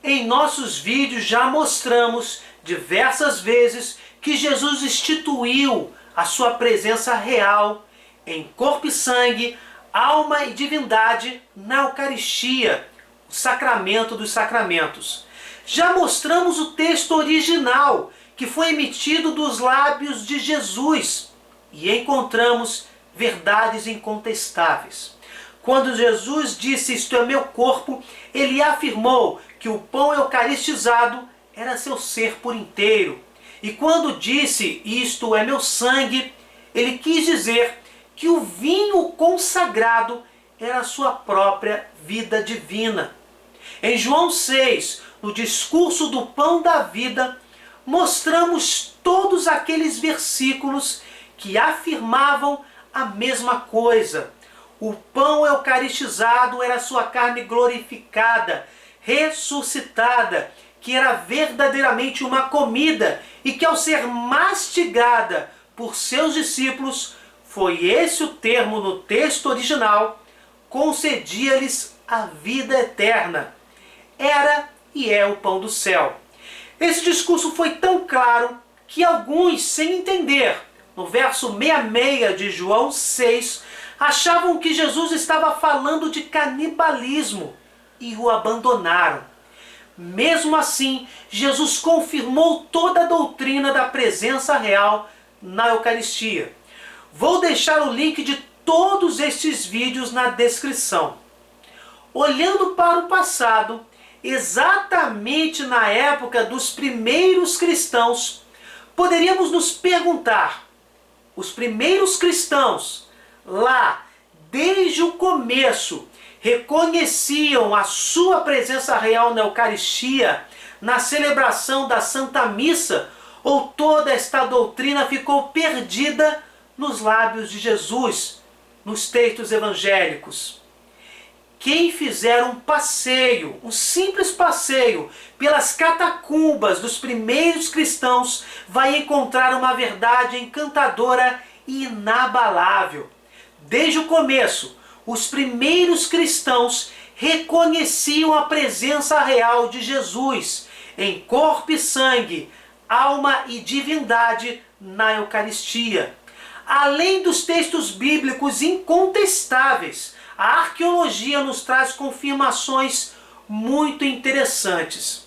Em nossos vídeos já mostramos diversas vezes que Jesus instituiu a sua presença real em corpo e sangue, alma e divindade na Eucaristia, o sacramento dos sacramentos. Já mostramos o texto original que foi emitido dos lábios de Jesus e encontramos verdades incontestáveis. Quando Jesus disse "Isto é meu corpo", ele afirmou que o pão eucaristizado era seu ser por inteiro. E quando disse "Isto é meu sangue", ele quis dizer que o vinho consagrado era a sua própria vida divina. Em João 6, no discurso do pão da vida, mostramos todos aqueles versículos que afirmavam a mesma coisa. O pão eucaristizado era a sua carne glorificada, ressuscitada, que era verdadeiramente uma comida e que, ao ser mastigada por seus discípulos, foi esse o termo no texto original, concedia-lhes a vida eterna. Era e é o pão do céu. Esse discurso foi tão claro que alguns, sem entender, no verso 66 de João 6, achavam que Jesus estava falando de canibalismo e o abandonaram. Mesmo assim, Jesus confirmou toda a doutrina da presença real na Eucaristia. Vou deixar o link de todos estes vídeos na descrição. Olhando para o passado, exatamente na época dos primeiros cristãos, poderíamos nos perguntar: os primeiros cristãos, lá, desde o começo, reconheciam a sua presença real na Eucaristia, na celebração da Santa Missa, ou toda esta doutrina ficou perdida nos lábios de Jesus, nos textos evangélicos? Quem fizer um passeio, um simples passeio, pelas catacumbas dos primeiros cristãos, vai encontrar uma verdade encantadora e inabalável. Desde o começo, os primeiros cristãos reconheciam a presença real de Jesus em corpo e sangue, alma e divindade na Eucaristia. Além dos textos bíblicos incontestáveis, a arqueologia nos traz confirmações muito interessantes.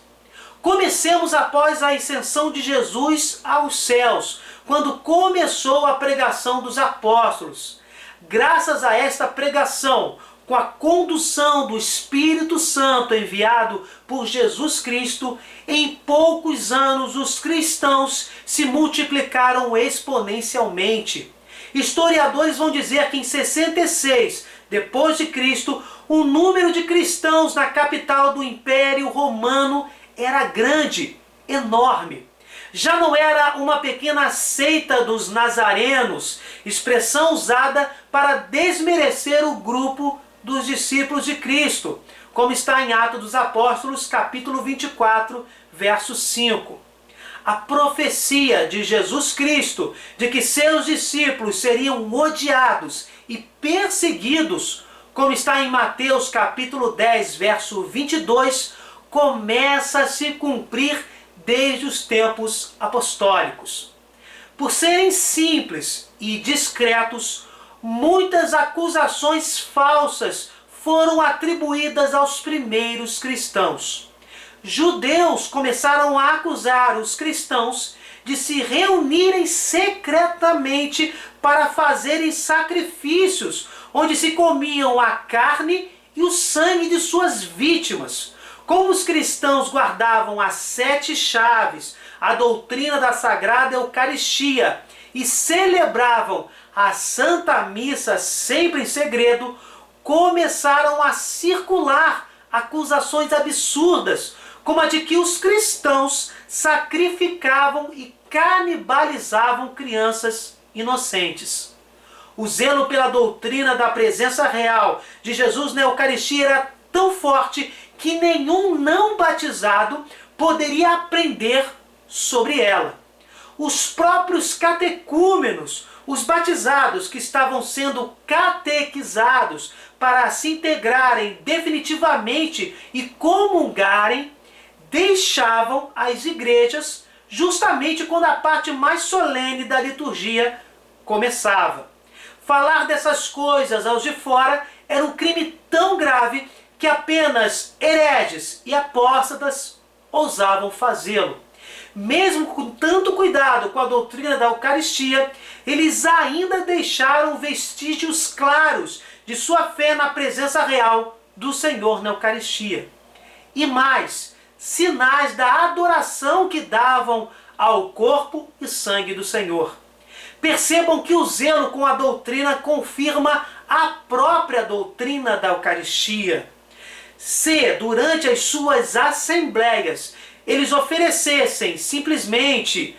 Comecemos após a ascensão de Jesus aos céus, quando começou a pregação dos apóstolos. Graças a esta pregação, com a condução do Espírito Santo enviado por Jesus Cristo, em poucos anos os cristãos se multiplicaram exponencialmente. Historiadores vão dizer que em 66 depois de Cristo, o número de cristãos na capital do Império Romano era grande, enorme. Já não era uma pequena seita dos nazarenos, expressão usada para desmerecer o grupo dos discípulos de Cristo, como está em Atos dos Apóstolos, capítulo 24, verso 5. A profecia de Jesus Cristo de que seus discípulos seriam odiados e perseguidos, como está em Mateus capítulo 10, verso 22, começa a se cumprir desde os tempos apostólicos. Por serem simples e discretos, muitas acusações falsas foram atribuídas aos primeiros cristãos. Judeus começaram a acusar os cristãos de se reunirem secretamente para fazerem sacrifícios, onde se comiam a carne e o sangue de suas vítimas. Como os cristãos guardavam as 7 chaves, a doutrina da Sagrada Eucaristia, e celebravam a Santa Missa sempre em segredo, começaram a circular acusações absurdas, como a de que os cristãos sacrificavam e canibalizavam crianças inocentes. O zelo pela doutrina da presença real de Jesus na Eucaristia era tão forte que nenhum não batizado poderia aprender sobre ela. Os próprios catecúmenos, os batizados que estavam sendo catequizados para se integrarem definitivamente e comungarem, deixavam as igrejas justamente quando a parte mais solene da liturgia começava. Falar dessas coisas aos de fora era um crime tão grave que apenas hereges e apóstatas ousavam fazê-lo. Mesmo com tanto cuidado com a doutrina da Eucaristia, eles ainda deixaram vestígios claros de sua fé na presença real do Senhor na Eucaristia. E mais, sinais da adoração que davam ao corpo e sangue do Senhor. Percebam que o zelo com a doutrina confirma a própria doutrina da Eucaristia. Se, durante as suas assembleias, eles oferecessem simplesmente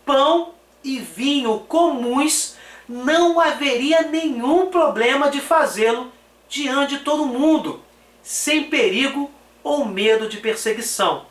pão e vinho comuns, não haveria nenhum problema de fazê-lo diante de todo mundo, sem perigo ou medo de perseguição.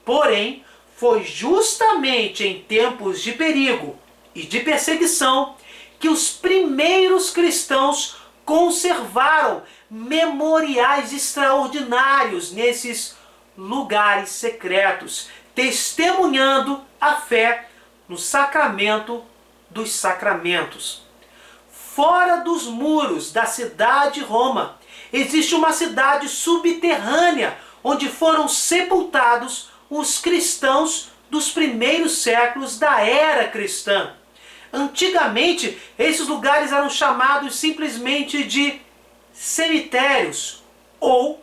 Porém, foi justamente em tempos de perigo e de perseguição que os primeiros cristãos conservaram memoriais extraordinários nesses lugares secretos, testemunhando a fé no sacramento dos sacramentos. Fora dos muros da cidade de Roma, existe uma cidade subterrânea onde foram sepultados os cristãos dos primeiros séculos da era cristã. Antigamente, esses lugares eram chamados simplesmente de cemitérios ou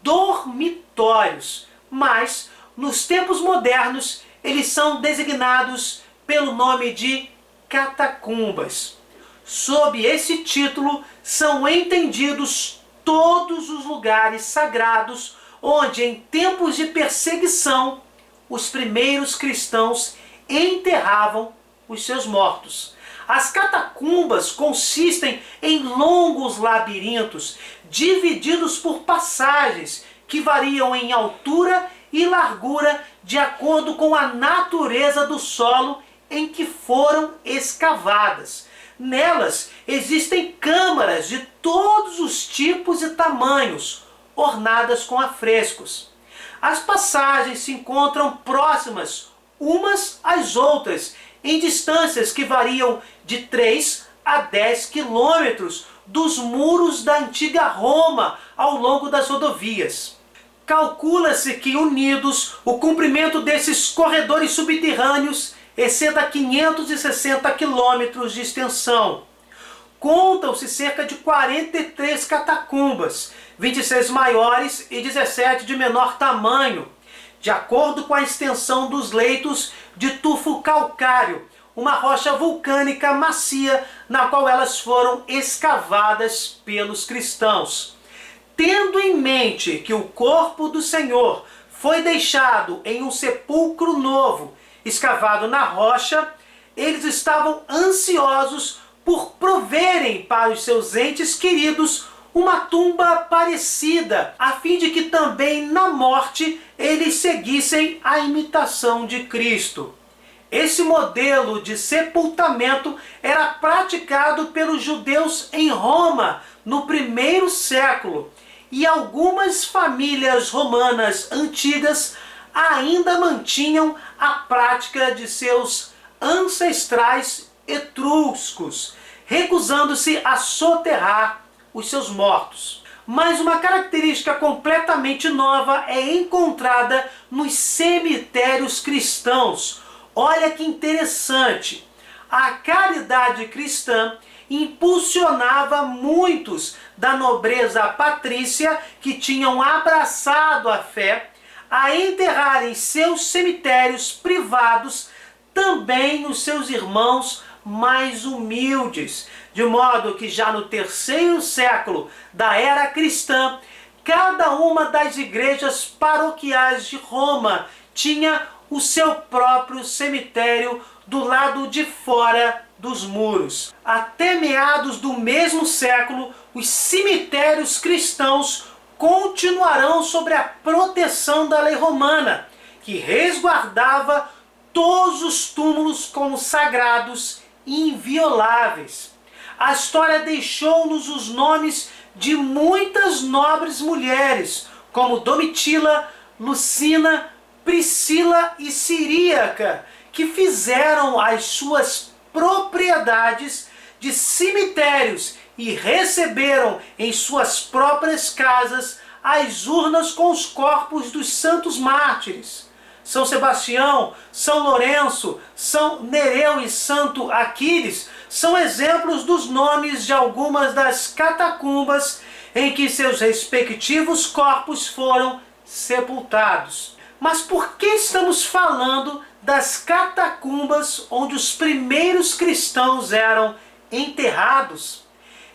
dormitórios, mas nos tempos modernos eles são designados pelo nome de catacumbas. Sob esse título são entendidos todos os lugares sagrados onde, em tempos de perseguição, os primeiros cristãos enterravam os seus mortos. As catacumbas consistem em longos labirintos, divididos por passagens que variam em altura e largura de acordo com a natureza do solo em que foram escavadas. Nelas existem câmaras de todos os tipos e tamanhos, ornadas com afrescos. As passagens se encontram próximas umas às outras, em distâncias que variam de 3 a 10 quilômetros dos muros da antiga Roma ao longo das rodovias. Calcula-se que, unidos, o comprimento desses corredores subterrâneos exceda 560 quilômetros de extensão. Contam-se cerca de 43 catacumbas, 26 maiores e 17 de menor tamanho, de acordo com a extensão dos leitos de tufo calcário, uma rocha vulcânica macia na qual elas foram escavadas pelos cristãos. Tendo em mente que o corpo do Senhor foi deixado em um sepulcro novo, escavado na rocha, eles estavam ansiosos por proverem para os seus entes queridos uma tumba parecida, a fim de que também na morte eles seguissem a imitação de Cristo. Esse modelo de sepultamento era praticado pelos judeus em Roma no primeiro século, e algumas famílias romanas antigas ainda mantinham a prática de seus ancestrais etruscos, recusando-se a soterrar os seus mortos. Mas uma característica completamente nova é encontrada nos cemitérios cristãos. Olha que interessante! A caridade cristã impulsionava muitos da nobreza patrícia que tinham abraçado a fé a enterrar em seus cemitérios privados também os seus irmãos mais humildes, de modo que já no terceiro século da era cristã, cada uma das igrejas paroquiais de Roma tinha o seu próprio cemitério do lado de fora dos muros. Até meados do mesmo século, os cemitérios cristãos continuarão sob a proteção da lei romana, que resguardava todos os túmulos como sagrados e invioláveis. A história deixou-nos os nomes de muitas nobres mulheres, como Domitila, Lucina, Priscila e Ciríaca, que fizeram as suas propriedades de cemitérios e receberam em suas próprias casas as urnas com os corpos dos santos mártires. São Sebastião, São Lourenço, São Nereu e Santo Aquiles são exemplos dos nomes de algumas das catacumbas em que seus respectivos corpos foram sepultados. Mas por que estamos falando das catacumbas onde os primeiros cristãos eram enterrados?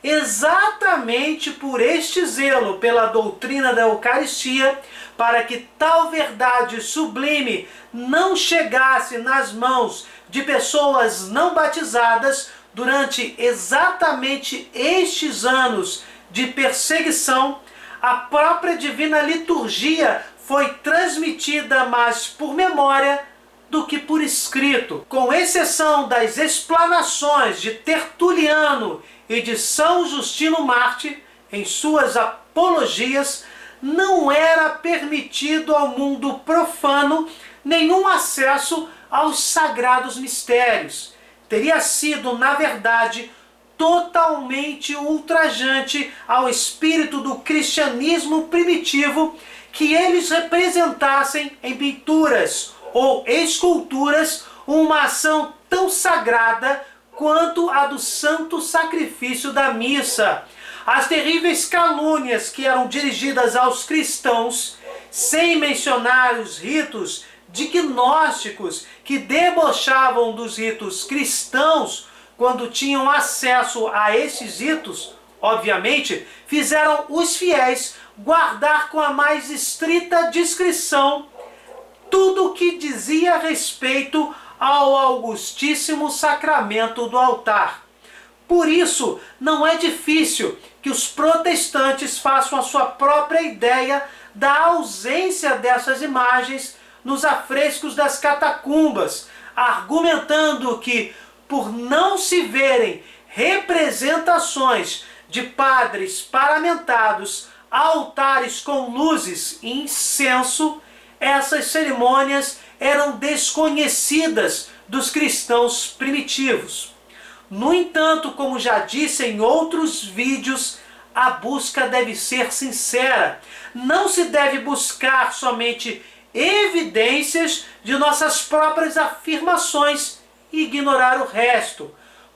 Exatamente por este zelo pela doutrina da Eucaristia, para que tal verdade sublime não chegasse nas mãos de pessoas não batizadas durante exatamente estes anos de perseguição, a própria divina liturgia foi transmitida mais por memória do que por escrito. Com exceção das explanações de Tertuliano e de São Justino Mártir, em suas apologias, não era permitido ao mundo profano nenhum acesso aos sagrados mistérios. Teria sido, na verdade, totalmente ultrajante ao espírito do cristianismo primitivo que eles representassem em pinturas ou esculturas uma ação tão sagrada quanto a do santo sacrifício da missa. As terríveis calúnias que eram dirigidas aos cristãos, sem mencionar os ritos dignósticos que debochavam dos ritos cristãos quando tinham acesso a esses ritos, obviamente, fizeram os fiéis guardar com a mais estrita discrição tudo o que dizia respeito ao Augustíssimo Sacramento do altar. Por isso, não é difícil que os protestantes façam a sua própria ideia da ausência dessas imagens nos afrescos das catacumbas, argumentando que, por não se verem representações de padres paramentados, altares com luzes e incenso, essas cerimônias eram desconhecidas dos cristãos primitivos. No entanto, como já disse em outros vídeos, a busca deve ser sincera. Não se deve buscar somente evidências de nossas próprias afirmações e ignorar o resto.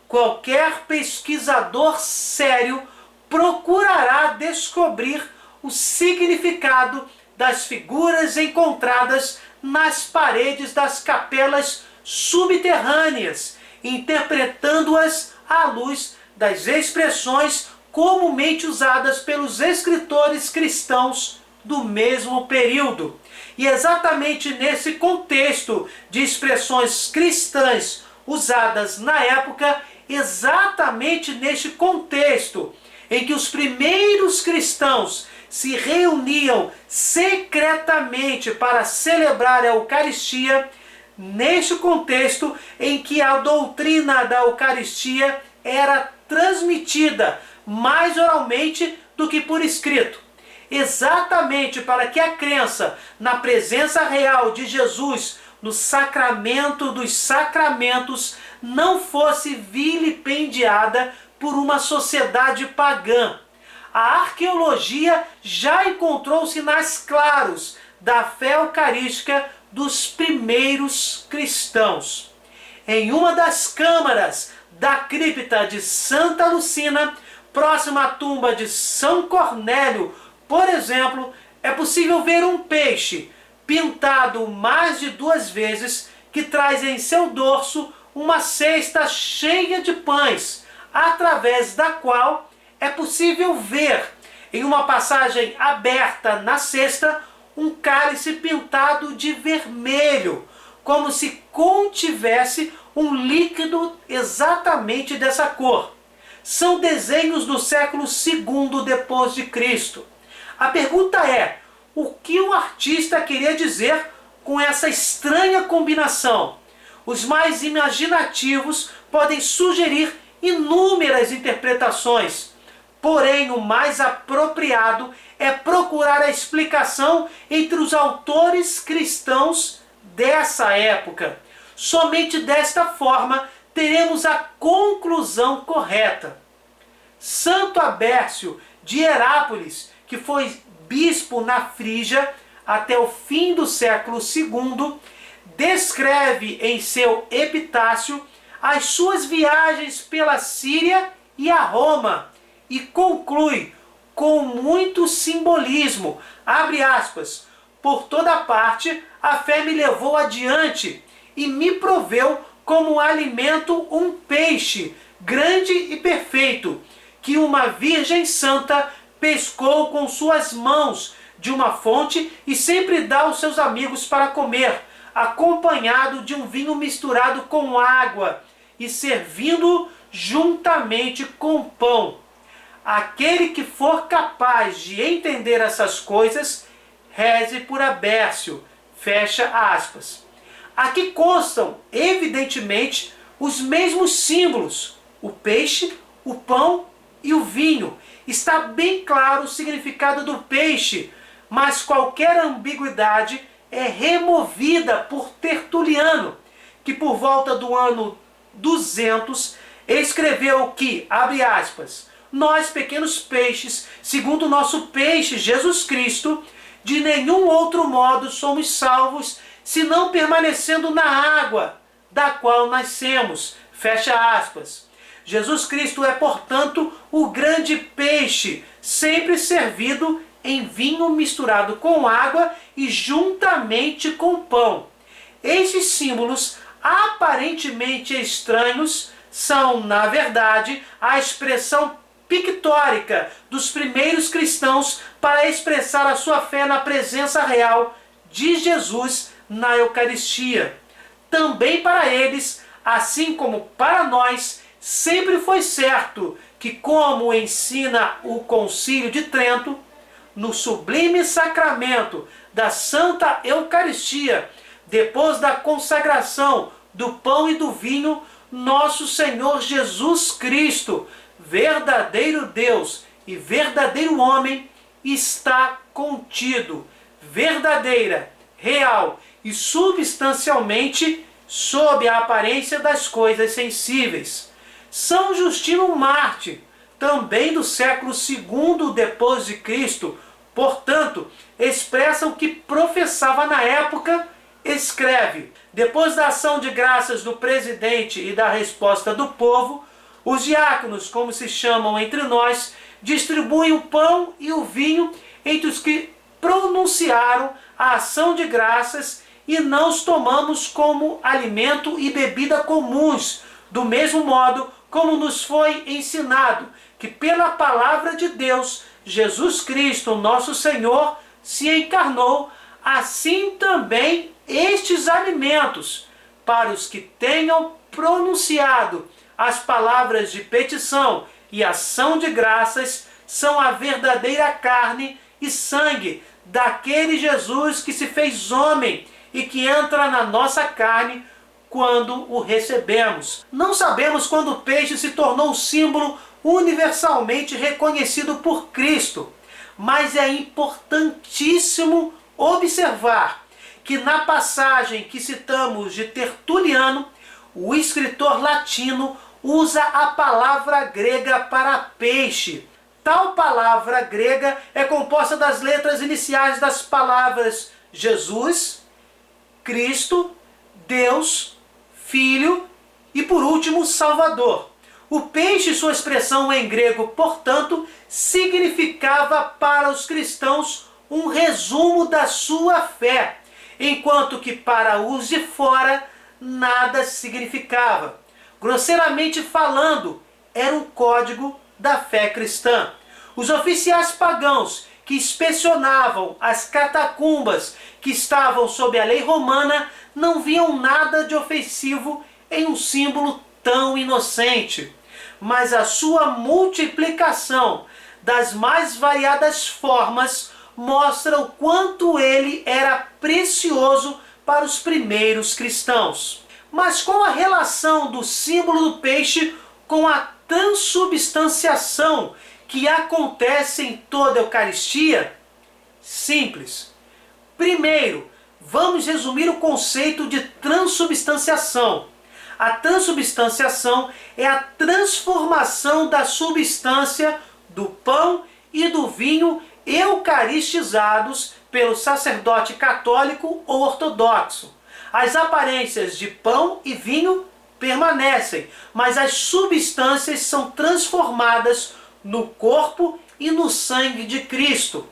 Qualquer pesquisador sério procurará descobrir o significado das figuras encontradas nas paredes das capelas subterrâneas, interpretando-as à luz das expressões comumente usadas pelos escritores cristãos do mesmo período. E exatamente nesse contexto de expressões cristãs usadas na época, exatamente neste contexto em que os primeiros cristãos se reuniam secretamente para celebrar a Eucaristia, neste contexto em que a doutrina da Eucaristia era transmitida mais oralmente do que por escrito, exatamente para que a crença na presença real de Jesus no sacramento dos sacramentos não fosse vilipendiada por uma sociedade pagã. A arqueologia já encontrou sinais claros da fé eucarística dos primeiros cristãos. Em uma das câmaras da cripta de Santa Lucina, próxima à tumba de São Cornélio, por exemplo, é possível ver um peixe pintado mais de 2 vezes que traz em seu dorso uma cesta cheia de pães, através da qual é possível ver, em uma passagem aberta na cesta, um cálice pintado de vermelho, como se contivesse um líquido exatamente dessa cor. São desenhos do século II depois de Cristo. A pergunta é, o que o artista queria dizer com essa estranha combinação? Os mais imaginativos podem sugerir inúmeras interpretações. Porém, o mais apropriado é procurar a explicação entre os autores cristãos dessa época. Somente desta forma teremos a conclusão correta. Santo Abércio de Herápolis, que foi bispo na Frígia até o fim do século II, descreve em seu epitácio as suas viagens pela Síria e a Roma e conclui com muito simbolismo, abre aspas, por toda parte a fé me levou adiante e me proveu como alimento um peixe grande e perfeito, que uma virgem santa pescou com suas mãos de uma fonte e sempre dá aos seus amigos para comer, acompanhado de um vinho misturado com água e servindo juntamente com pão. Aquele que for capaz de entender essas coisas, reze por Abércio. Fecha aspas. Aqui constam, evidentemente, os mesmos símbolos: o peixe, o pão e o vinho. Está bem claro o significado do peixe, mas qualquer ambiguidade é removida por Tertuliano, que por volta do ano 200 escreveu que, abre aspas, nós pequenos peixes, segundo o nosso peixe Jesus Cristo, de nenhum outro modo somos salvos, senão permanecendo na água, da qual nascemos. Fecha aspas. Jesus Cristo é, portanto, o grande peixe, sempre servido em vinho misturado com água e juntamente com pão. Estes símbolos, aparentemente estranhos, são, na verdade, a expressão pictórica dos primeiros cristãos para expressar a sua fé na presença real de Jesus na Eucaristia. Também para eles, assim como para nós, sempre foi certo que, como ensina o Concílio de Trento, no sublime sacramento da Santa Eucaristia, depois da consagração do pão e do vinho, nosso Senhor Jesus Cristo, verdadeiro Deus e verdadeiro homem, está contido, verdadeira, real e substancialmente sob a aparência das coisas sensíveis. São Justino Mártir, também do século II depois de Cristo, portanto, expressa o que professava na época, escreve: depois da ação de graças do presidente e da resposta do povo, os diáconos, como se chamam entre nós, distribuem o pão e o vinho entre os que pronunciaram a ação de graças e não os tomamos como alimento e bebida comuns, do mesmo modo como nos foi ensinado que pela palavra de Deus, Jesus Cristo, nosso Senhor, se encarnou, assim também estes alimentos, para os que tenham pronunciado as palavras de petição e ação de graças, são a verdadeira carne e sangue daquele Jesus que se fez homem e que entra na nossa carne quando o recebemos. Não sabemos quando o peixe se tornou símbolo universalmente reconhecido por Cristo, mas é importantíssimo observar que na passagem que citamos de Tertuliano, o escritor latino usa a palavra grega para peixe. Tal palavra grega é composta das letras iniciais das palavras Jesus, Cristo, Deus, Filho e, por último, Salvador. O peixe, sua expressão em grego, portanto, significava para os cristãos um resumo da sua fé, enquanto que para os de fora nada significava. Grosseiramente falando, era um código da fé cristã. Os oficiais pagãos que inspecionavam as catacumbas que estavam sob a lei romana não viam nada de ofensivo em um símbolo tão inocente, mas a sua multiplicação das mais variadas formas mostra o quanto ele era precioso para os primeiros cristãos. Mas qual a relação do símbolo do peixe com a transubstanciação que acontece em toda a Eucaristia? Simples. Primeiro, vamos resumir o conceito de transubstanciação. A transubstanciação é a transformação da substância do pão e do vinho eucaristizados pelo sacerdote católico ou ortodoxo. As aparências de pão e vinho permanecem, mas as substâncias são transformadas no corpo e no sangue de Cristo.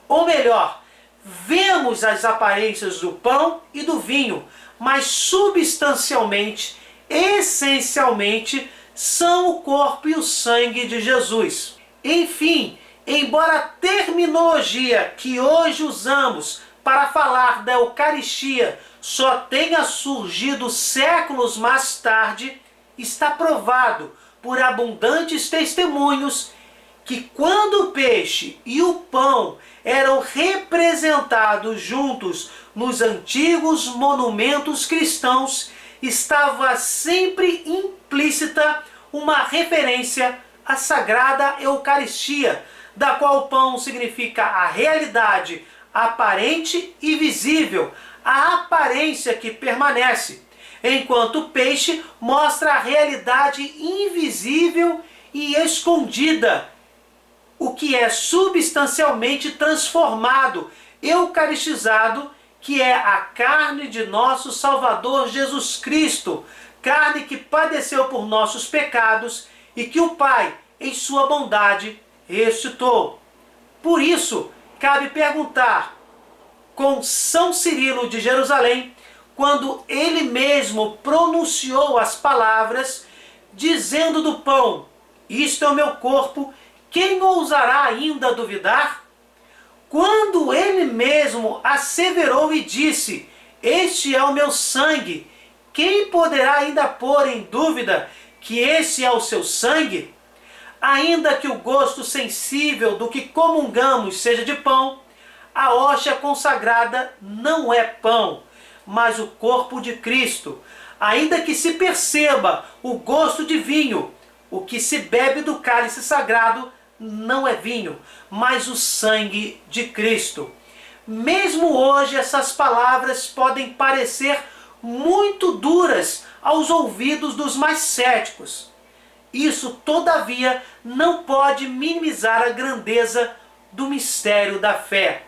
Ou melhor, vemos as aparências do pão e do vinho, mas substancialmente, essencialmente, são o corpo e o sangue de Jesus. Enfim, embora a terminologia que hoje usamos para falar da Eucaristia só tenha surgido séculos mais tarde, está provado por abundantes testemunhos que quando o peixe e o pão eram representados juntos nos antigos monumentos cristãos, estava sempre implícita uma referência à Sagrada Eucaristia, da qual o pão significa a realidade aparente e visível, a aparência que permanece, enquanto o peixe mostra a realidade invisível e escondida, o que é substancialmente transformado, eucaristizado, que é a carne de nosso Salvador Jesus Cristo, carne que padeceu por nossos pecados e que o Pai, em sua bondade, ressuscitou. Por isso, cabe perguntar, com São Cirilo de Jerusalém, quando ele mesmo pronunciou as palavras, dizendo do pão, isto é o meu corpo, quem ousará ainda duvidar? Quando ele mesmo asseverou e disse, este é o meu sangue, quem poderá ainda pôr em dúvida que esse é o seu sangue? Ainda que o gosto sensível do que comungamos seja de pão, a hóstia consagrada não é pão, mas o corpo de Cristo. Ainda que se perceba o gosto de vinho, o que se bebe do cálice sagrado não é vinho, mas o sangue de Cristo. Mesmo hoje essas palavras podem parecer muito duras aos ouvidos dos mais céticos. Isso, todavia, não pode minimizar a grandeza do mistério da fé.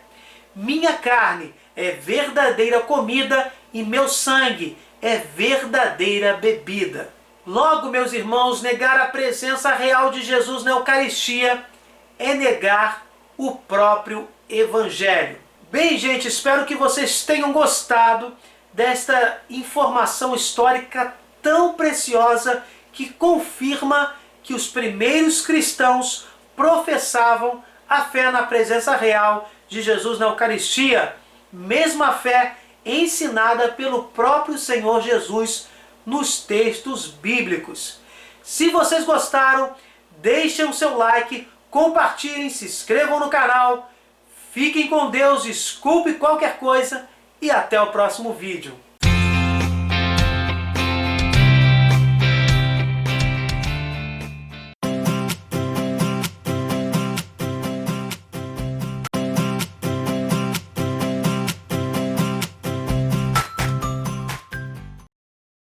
Minha carne é verdadeira comida e meu sangue é verdadeira bebida. Logo, meus irmãos, negar a presença real de Jesus na Eucaristia é negar o próprio Evangelho. Bem, gente, espero que vocês tenham gostado desta informação histórica tão preciosa que confirma que os primeiros cristãos professavam a fé na presença real de Jesus na Eucaristia, mesma fé ensinada pelo próprio Senhor Jesus nos textos bíblicos. Se vocês gostaram, deixem o seu like, compartilhem, se inscrevam no canal, fiquem com Deus, desculpe qualquer coisa e até o próximo vídeo.